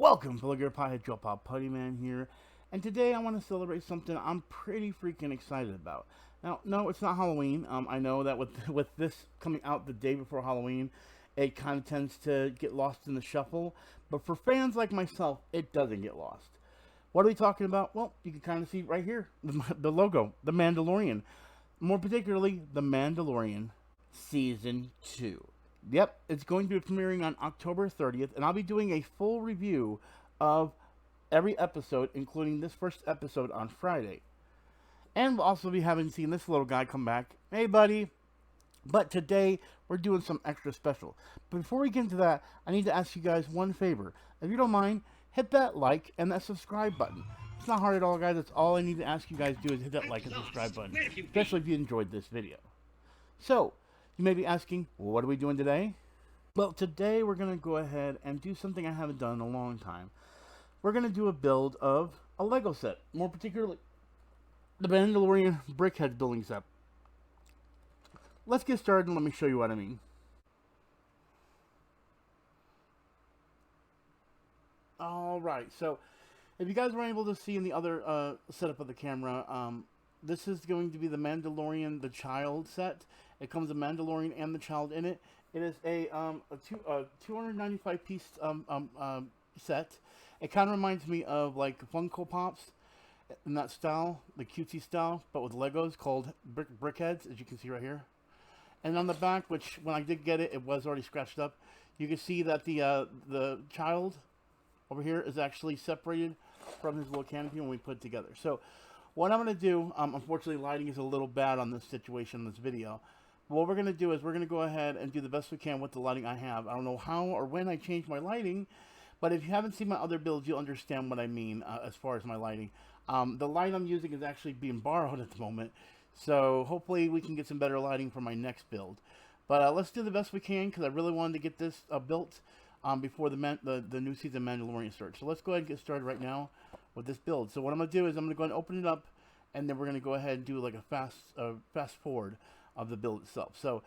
Welcome, Bulliger Pothead Joe Pop Putty Man here, and today I want to celebrate something I'm pretty freaking excited about. Now, no, it's not Halloween. I know that with this coming out the day before Halloween, it kind of tends to get lost in the shuffle. But for fans like myself, it doesn't get lost. What are we talking about? Well, you can kind of see right here the logo, the Mandalorian. More particularly, the Mandalorian Season 2. Yep, it's going to be premiering on October 30th, and I'll be doing a full review of every episode, including this first episode on Friday. And we'll also be having seen this little guy come back. Hey, buddy. But today, we're doing some extra special. But before we get into that, I need to ask you guys one favor. If you don't mind, hit that like and that subscribe button. It's not hard at all, guys. That's all I need to ask you guys to do is hit that like and subscribe button. Especially if you enjoyed this video. So, you may be asking, well, what are we doing today? Well, today we're going to go ahead and do something I haven't done in a long time. We're going to do a build of a Lego set. More particularly, the Mandalorian Brickheadz building set. Let's get started and let me show you what I mean. Alright, so if you guys were able to see in the other setup of the camera, this is going to be the Mandalorian the Child set. It comes a Mandalorian and the Child in it. It is a 295 piece set. It kind of reminds me of like Funko Pops in that style, the cutesy style, but with Legos, called Brickheadz, as you can see right here. And on the back, which when I did get it, it was already scratched up. You can see that the Child over here is actually separated from his little canopy when we put it together. So what I'm going to do, unfortunately lighting is a little bad on this situation, in this video. But what we're going to do is we're going to go ahead and do the best we can with the lighting I have. I don't know how or when I changed my lighting, but if you haven't seen my other builds, you'll understand what I mean as far as my lighting. The light I'm using is actually being borrowed at the moment, so hopefully we can get some better lighting for my next build. But let's do the best we can, because I really wanted to get this built before the new season Mandalorian starts. So let's go ahead and get started right now with this build. So what I'm going to do is I'm going to go ahead and open it up, and then we're going to go ahead and do like a fast forward of the build itself. So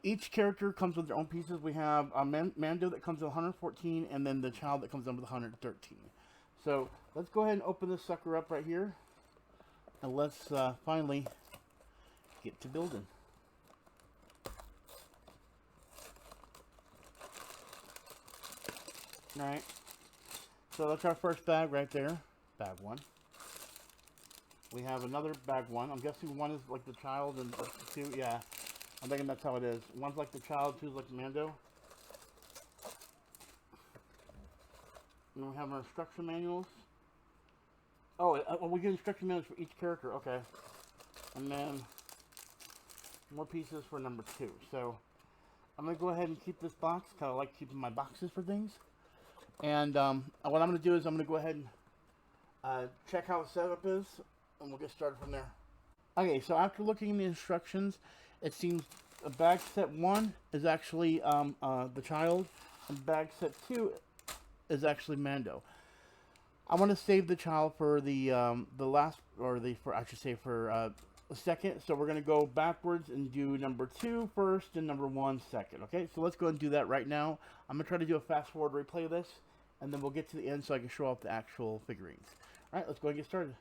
each character comes with their own pieces. We have a Mando that comes with 114, and then the Child that comes in with 113. So let's go ahead and open this sucker up right here, and let's finally get to building. Alright, so that's our first bag right there, bag one. We have another bag one. I'm guessing one is like the Child and two, yeah. I'm thinking that's how it is. One's like the Child, two's like the Mando. And then we have our instruction manuals. Oh, we get instruction manuals for each character, okay. And then more pieces for number 2. So I'm going to go ahead and keep this box. Kind of like keeping my boxes for things. And what I'm going to do is I'm going to go ahead and check how the setup is, and we'll get started from there. Okay, so after looking at the instructions, it seems bag set 1 is actually the Child, and bag set 2 is actually Mando. I want to save the Child for the last, or I should say for a second. So we're going to go backwards and do number 2 first and number 1 second. Okay, so let's go ahead and do that right now. I'm going to try to do a fast forward replay of this, and then we'll get to the end so I can show off the actual figurines. Alright, let's go ahead and get started.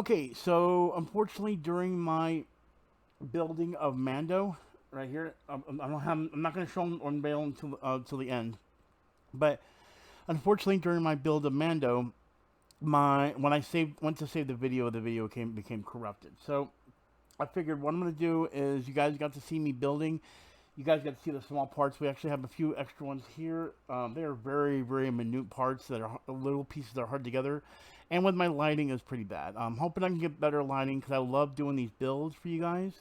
Okay, so unfortunately, during my building of Mando, right here, I don't have. I'm not going to show him unveil until the end. But unfortunately, during my build of Mando, my when I went to save the video became corrupted. So I figured what I'm going to do is you guys got to see me building. You guys got to see the small parts. We actually have a few extra ones here. They are very, very minute parts that are little pieces that are hard together. And with my lighting is pretty bad. I'm hoping I can get better lighting because I love doing these builds for you guys.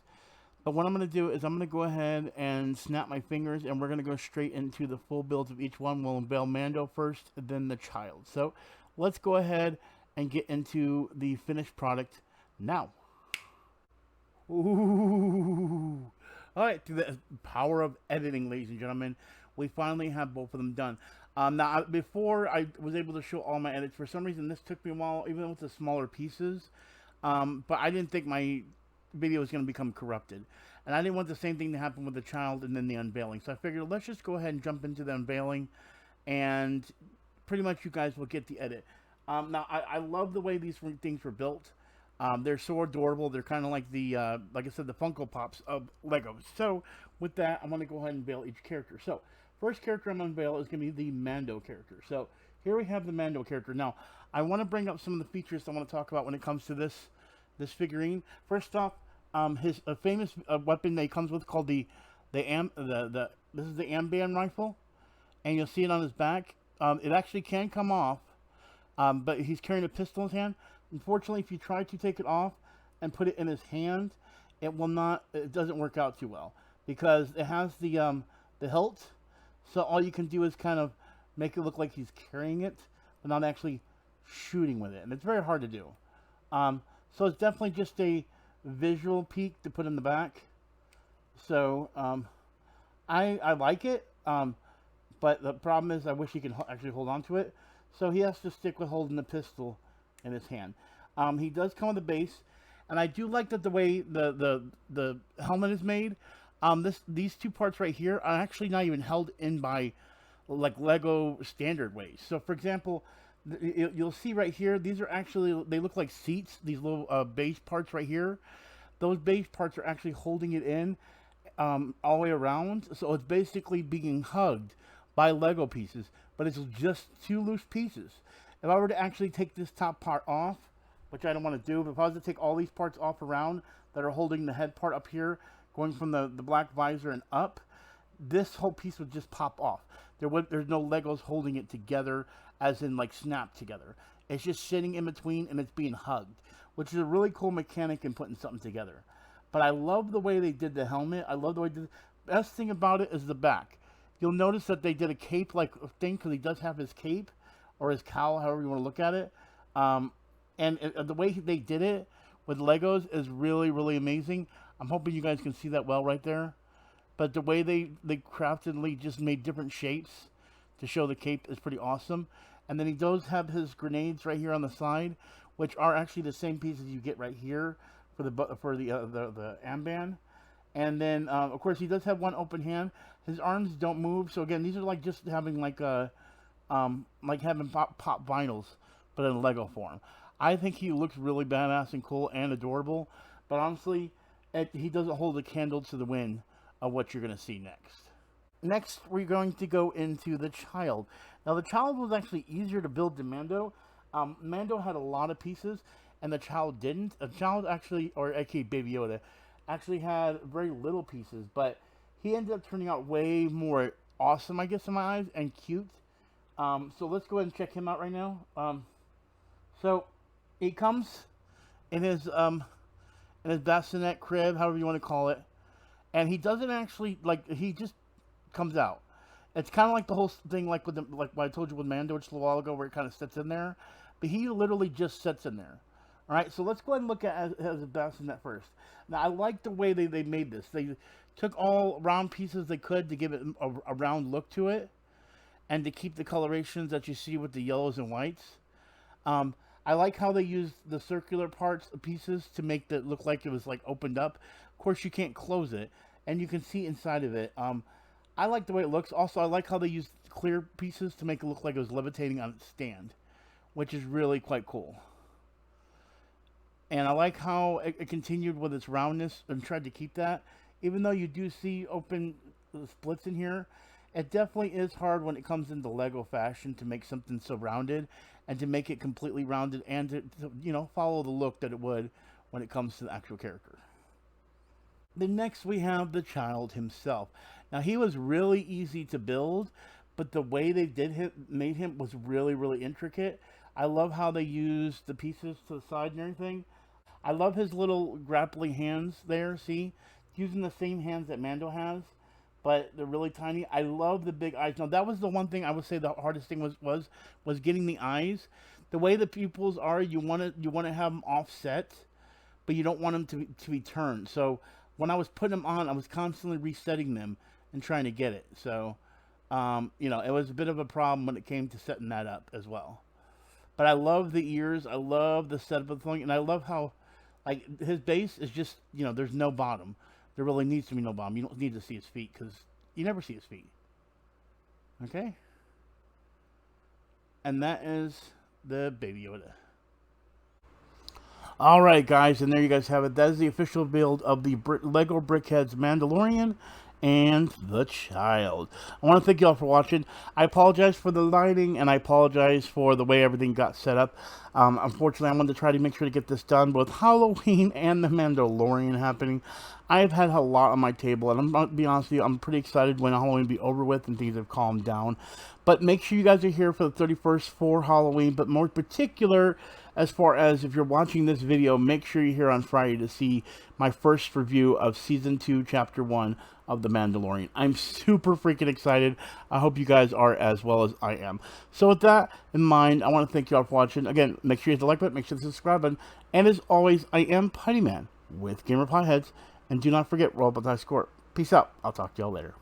But what I'm going to do is I'm going to go ahead and snap my fingers and we're going to go straight into the full builds of each one. We'll unveil Mando first, then the child. So let's go ahead and get into the finished product now. Ooh. All right, through the power of editing, ladies and gentlemen, we finally have both of them done. Now, before I was able to show all my edits, for some reason this took me a while, even with the smaller pieces. But I didn't think my video was going to become corrupted. And I didn't want the same thing to happen with the child and then the unveiling. So I figured let's just go ahead and jump into the unveiling. And pretty much you guys will get the edit. Now, I love the way these things were built. They're so adorable. They're kind of like like I said, the Funko Pops of Legos. So, with that, I'm going to go ahead and unveil each character. So, first character I'm going to unveil is going to be the Mando character. So, here we have the Mando character. Now, I want to bring up some of the features I want to talk about when it comes to this figurine. First off, his famous weapon that he comes with called this is the Amban rifle, and you'll see it on his back. It actually can come off, but he's carrying a pistol in his hand. Unfortunately, if you try to take it off and put it in his hand, it will not. It doesn't work out too well because it has the hilt. So all you can do is kind of make it look like he's carrying it, but not actually shooting with it, and it's very hard to do. So it's definitely just a visual peek to put in the back. So I like it, but the problem is I wish he could actually hold on to it. So he has to stick with holding the pistol in his hand. He does come with a base, and I do like that the way the helmet is made. These two parts right here are actually not even held in by like Lego standard ways. So for example, you'll see right here, these are actually, they look like seats, these little base parts right here. Those base parts are actually holding it in all the way around. So it's basically being hugged by Lego pieces, but it's just two loose pieces. If I were to actually take this top part off, which I don't want to do, but if I was to take all these parts off around that are holding the head part up here, going from the black visor and up, this whole piece would just pop off. There's no Legos holding it together, as in like snap together. It's just sitting in between and it's being hugged, which is a really cool mechanic in putting something together. But I love the way they did the helmet. I love the way they did. Best thing about it is the back. You'll notice that they did a cape-like thing because he does have his cape, or his cowl, however you want to look at it. The way they did it with Legos is really, really amazing. I'm hoping you guys can see that well right there. But the way they craftedly just made different shapes to show the cape is pretty awesome. And then he does have his grenades right here on the side, which are actually the same pieces you get right here for the Amban. And then, of course, he does have one open hand. His arms don't move. So again, these are like just having like having pop vinyls, but in Lego form. I think he looks really badass and cool and adorable, but honestly, he doesn't hold a candle to the wind of what you're going to see next. Next, we're going to go into the child. Now, the child was actually easier to build than Mando. Mando had a lot of pieces, and the child didn't. The child actually, or aka Baby Yoda, actually had very little pieces, but he ended up turning out way more awesome, I guess, in my eyes, and cute. So let's go ahead and check him out right now. So he comes in his bassinet crib, however you want to call it, and he doesn't actually he just comes out. It's kind of like the whole thing, like what I told you with Mando just a while ago, where it kind of sits in there, but he literally just sits in there. All right, so let's go ahead and look at his bassinet first. Now I like the way they made this. They took all round pieces they could to give it a round look to it, and to keep the colorations that you see with the yellows and whites. I like how they used the circular pieces to make it look like it was like opened up. Of course, you can't close it, and you can see inside of it. I like the way it looks. Also, I like how they used clear pieces to make it look like it was levitating on its stand, which is really quite cool. And I like how it continued with its roundness and tried to keep that. Even though you do see open splits in here, it definitely is hard when it comes into Lego fashion to make something so rounded and to make it completely rounded and to you know, follow the look that it would when it comes to the actual character. Then next we have the child himself. Now he was really easy to build, but the way they made him was really, really intricate. I love how they used the pieces to the side and everything. I love his little grappling hands there, see? Using the same hands that Mando has, but they're really tiny. I love the big eyes. Now that was the one thing I would say the hardest thing was getting the eyes. The way the pupils are, you want to have them offset, but you don't want them to be turned. So when I was putting them on, I was constantly resetting them and trying to get it. So you know, it was a bit of a problem when it came to setting that up as well. But I love the ears. I love the setup of the thing, and I love how, like, his base is just, you know, there's no bottom. There really needs to be no bottom. You don't need to see his feet because you never see his feet. Okay? And that is the Baby Yoda. Alright, guys, and there you guys have it. That is the official build of the Lego Brickheadz Mandalorian and the child. I want to thank you all for watching. I apologize for the lighting, and I apologize for the way everything got set up. Unfortunately, I wanted to try to make sure to get this done, both Halloween and the Mandalorian happening. I've had a lot on my table, and I'm going to be honest with you, I'm pretty excited when Halloween be over with and things have calmed down. But make sure you guys are here for the 31st for Halloween, but more particular, as far as if you're watching this video, make sure you're here on Friday to see my first review of Season 2, Chapter 1 of The Mandalorian. I'm super freaking excited. I hope you guys are as well as I am. So with that in mind, I want to thank you all for watching. Again, make sure you hit the like button, make sure to subscribe button, and as always, I am Putty Man with Gamer Potheads, and do not forget, roll up a die score. Peace out. I'll talk to y'all later.